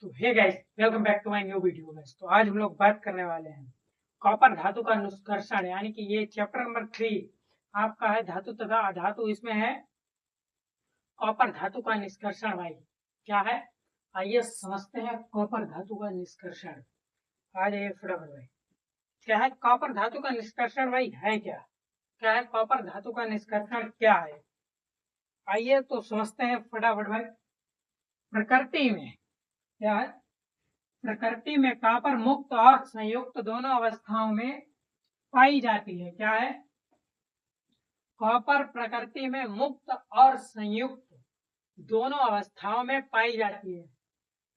तो hey guys, welcome back to my new video guys. तो आज हम लोग बात करने वाले हैं कॉपर धातु का निष्कर्षण, यानी कि ये चैप्टर नंबर 3 आपका है धातु तथा अधातु। इसमें है कॉपर धातु का निष्कर्षण। भाई क्या है, आइए समझते हैं कॉपर धातु का निष्कर्षण। आ जाइए फटाफट भाई। क्या है कॉपर धातु का निष्कर्षण? भाई है क्या, क्या है कॉपर धातु का निष्कर्षण क्या है, आइए तो समझते हैं फटाफट भाई। प्रकृति में क्या है, प्रकृति में कॉपर मुक्त और संयुक्त दोनों अवस्थाओं में पाई जाती है। क्या है, कॉपर प्रकृति में मुक्त और संयुक्त दोनों अवस्थाओं में पाई जाती है।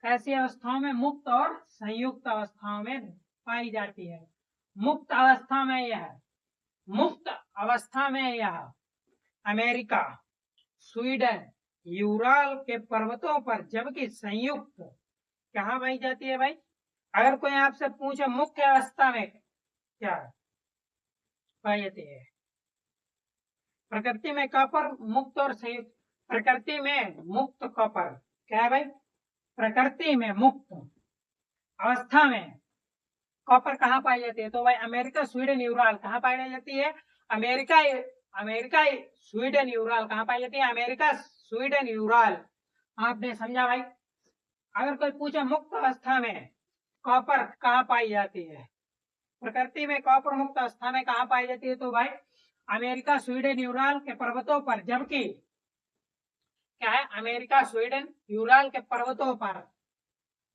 कैसी अवस्थाओं में? मुक्त और संयुक्त अवस्थाओं में पाई जाती है। मुक्त अवस्था में यह मुक्त अवस्था में यह अमेरिका, स्वीडन, यूराल के पर्वतों पर, जबकि संयुक्त कहाँ पाई जाती है? भाई अगर कोई आपसे पूछे मुख्य अवस्था में क्या पाई जाती है, प्रकृति में कॉपर मुक्त और संयुक्त। प्रकृति में मुक्त कॉपर क्या है भाई, प्रकृति में मुक्त अवस्था में कॉपर कहाँ पाई जाती है? तो भाई अमेरिका, स्वीडन, यूराल कहाँ पाई जाती है? अमेरिका, अमेरिका, स्वीडन, यूराल कहाँ पाई जाती है? America, Sweden, Ural. आपने समझा भाई। अगर कोई पूछे मुक्त अवस्था में कॉपर कहाँ पाई जाती है, प्रकृति में कॉपर मुक्त अवस्था में कहाँ पाई जाती है? तो भाई अमेरिका, स्वीडन, यूराल के पर्वतों पर, जबकि क्या है, अमेरिका, स्वीडन, यूराल के पर्वतों पर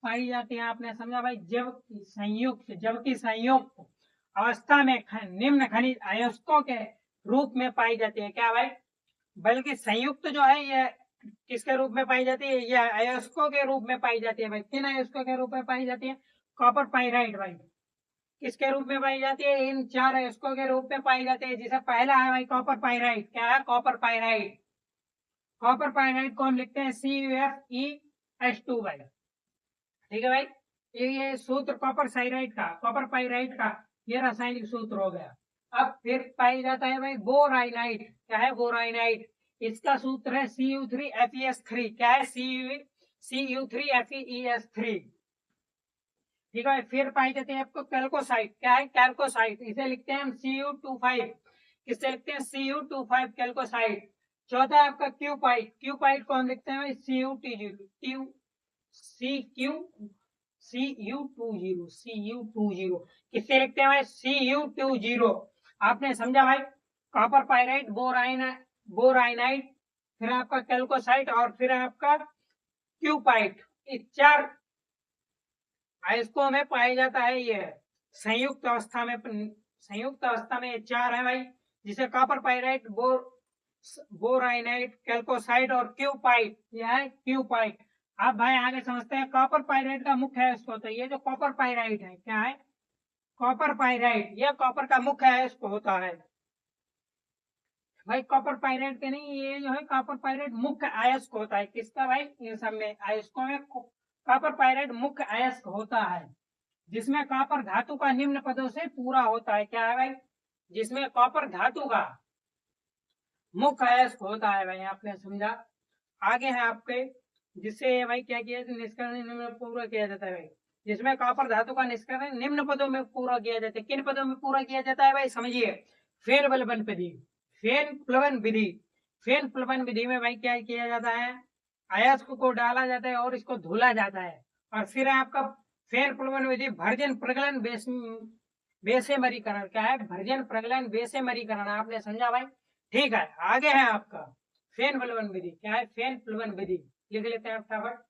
पाई जाती है। आपने समझा भाई। जबकि संयुक्त अवस्था में निम्न खनिज अयस्कों के रूप में पाई जाती है। क्या भाई, बल्कि संयुक्त जो है ये किसके रूप में पाई जाती है? यह अयस्कों के रूप में पाई जाती है। भाई किन अयस्कों के रूप में पाई जाती है? Copper pyrite. भाई किसके रूप में पाई जाती है? इन चार अयस्कों के रूप में पाई जाती है, जिसे पहला है भाई कॉपर पाइराइट। क्या है? Copper pyrite. कॉपर पाइराइट को हम लिखते हैं CuFeS2 भाई। ठीक है भाई, ये सूत्र कॉपर साइराइट का, कॉपर पाइराइट का ये रासायनिक सूत्र हो गया। अब फिर पाई जाता है भाई बोराइनाइट। क्या है? बोराइनाइट। इसका सूत्र है Cu3FeS3। क्या है? Cu3FeS3। ठीक है, फिर पाई जाती है आपको कैल्कोसाइट। क्या है? कैल्कोसाइट। इसे लिखते हैं हम Cu25। किससे लिखते हैं? Cu25 कैल्कोसाइट। चौथा आपका क्यूपाइट। क्यूपाइट को हम लिखते हैं Cu20 Cu20। किससे लिखते हैं भाई? Cu20। आपने समझा भाई। कॉपर पाइराइट, बोराइनाइट, फिर आपका कैल्कोसाइट और फिर आपका क्यूपाइट। इस चार अयस्कों में पाया जाता है ये संयुक्त अवस्था में। संयुक्त अवस्था में ये चार है भाई, जिसे कॉपर पाइराइट, बोराइनाइट, कैल्कोसाइट और क्यूपाइट। यह है क्यूपाइट। अब भाई आगे समझते हैं कॉपर पाइराइट का मुख्य अयस्क होता है। ये जो कॉपर पाइराइट है, क्या है? कॉपर पाइराइट यह कॉपर का मुख्य अयस्क होता है। भाई कॉपर पाइराइट के नहीं, ये जो है कॉपर पाइराइट मुख्य अयस्क होता है। किसका भाई? इन सब में अयस्कों में कॉपर पाइराइट मुख्य अयस्क होता है, जिसमें कॉपर धातु का निम्न पदों से पूरा होता है। क्या है भाई? जिसमें कॉपर धातु का मुख्य अयस्क होता है। भाई आपने समझा। आगे है आपके, जिससे भाई क्या किया, निष्कर्षण निम्न पूरा किया जाता है। भाई जिसमें कॉपर धातु का निष्कर्षण निम्न पदों में पूरा किया जाता है। किन पदों में पूरा किया जाता है भाई? समझिए। फेन प्लवन विधि, फेन प्लवन विधि। फेन प्लवन विधि में भाई क्या किया जाता है? अयस्क को डाला जाता है और इसको धुला जाता है, और फिर आपका फेन प्लवन विधि भर्जन प्रगलन बेसेमरीकरण। क्या है? भर्जन प्रगलन बेसेमरीकरण। आपने समझा भाई। ठीक है, आगे है आपका फेन प्लवन विधि। क्या है? फेन प्लवन विधि लिख लेते हैं फटाफट।